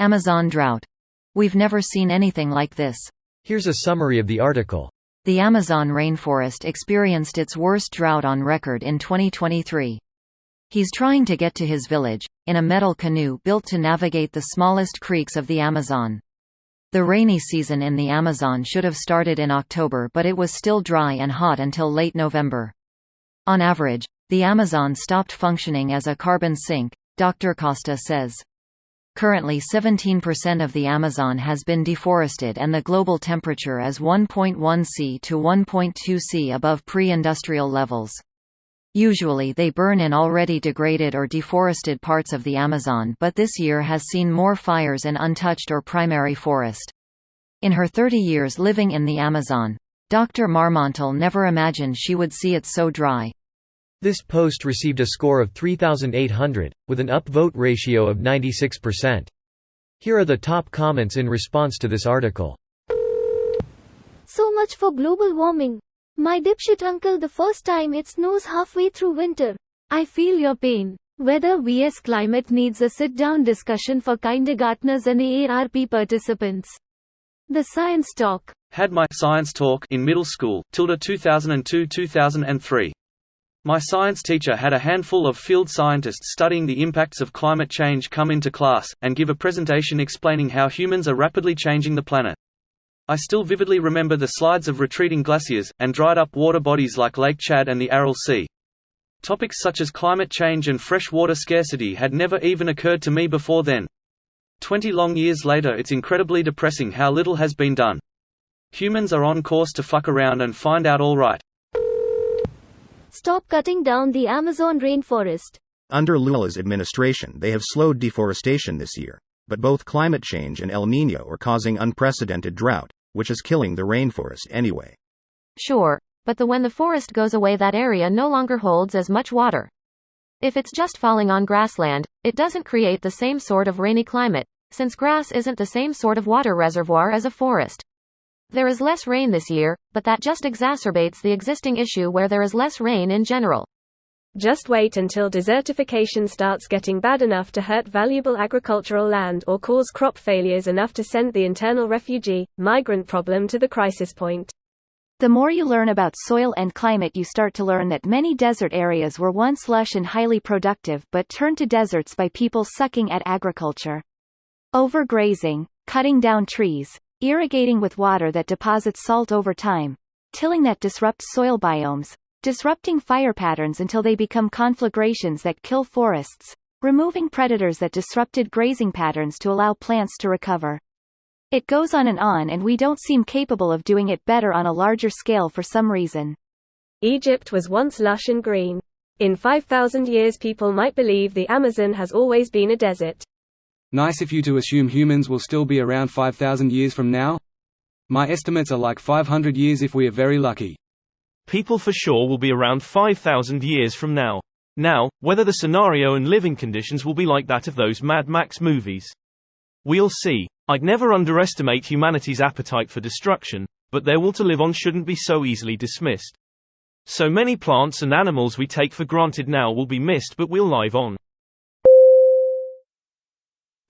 Amazon drought. We've never seen anything like this. Here's a summary of the article. The Amazon rainforest experienced its worst drought on record in 2023. He's trying to get to his village, in a metal canoe built to navigate the smallest creeks of the Amazon. The rainy season in the Amazon should have started in October, but it was still dry and hot until late November. On average, the Amazon stopped functioning as a carbon sink, Dr. Costa says. Currently 17% of the Amazon has been deforested and the global temperature is 1.1 C to 1.2 C above pre-industrial levels. Usually they burn in already degraded or deforested parts of the Amazon, but this year has seen more fires in untouched or primary forest. In her 30 years living in the Amazon, Dr. Marmontel never imagined she would see it so dry. This post received a score of 3,800, with an upvote ratio of 96%. Here are the top comments in response to this article. So much for global warming. My dipshit uncle, the first time it snows halfway through winter. I feel your pain. Whether vs climate needs a sit-down discussion for kindergartners and AARP participants. The Science Talk. Had my science talk in middle school, 2002-2003. My science teacher had a handful of field scientists studying the impacts of climate change come into class, and give a presentation explaining how humans are rapidly changing the planet. I still vividly remember the slides of retreating glaciers, and dried-up water bodies like Lake Chad and the Aral Sea. Topics such as climate change and fresh water scarcity had never even occurred to me before then. 20 long years later, it's incredibly depressing how little has been done. Humans are on course to fuck around and find out all right. Stop cutting down the Amazon rainforest. Under Lula's administration, they have slowed deforestation this year, but both climate change and El Niño are causing unprecedented drought, which is killing the rainforest anyway. Sure, but when the forest goes away, that area no longer holds as much water. If it's just falling on grassland, it doesn't create the same sort of rainy climate, since grass isn't the same sort of water reservoir as a forest. There is less rain this year, but that just exacerbates the existing issue where there is less rain in general. Just wait until desertification starts getting bad enough to hurt valuable agricultural land or cause crop failures enough to send the internal refugee, migrant problem to the crisis point. The more you learn about soil and climate, you start to learn that many desert areas were once lush and highly productive but turned to deserts by people sucking at agriculture. Overgrazing, cutting down trees, irrigating with water that deposits salt over time, tilling that disrupts soil biomes, disrupting fire patterns until they become conflagrations that kill forests, removing predators that disrupted grazing patterns to allow plants to recover. It goes on, and we don't seem capable of doing it better on a larger scale for some reason. Egypt was once lush and green. In 5,000 years people might believe the Amazon has always been a desert. Nice if you to assume humans will still be around 5,000 years from now? My estimates are like 500 years if we are very lucky. People for sure will be around 5,000 years from now. Now, whether the scenario and living conditions will be like that of those Mad Max movies. We'll see. I'd never underestimate humanity's appetite for destruction, but their will to live on shouldn't be so easily dismissed. So many plants and animals we take for granted now will be missed, but we'll live on.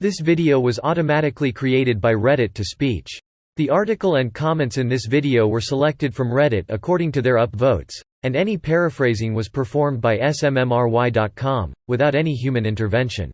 This video was automatically created by Reddit to speech. The article and comments in this video were selected from Reddit according to their upvotes, and any paraphrasing was performed by smmry.com, without any human intervention.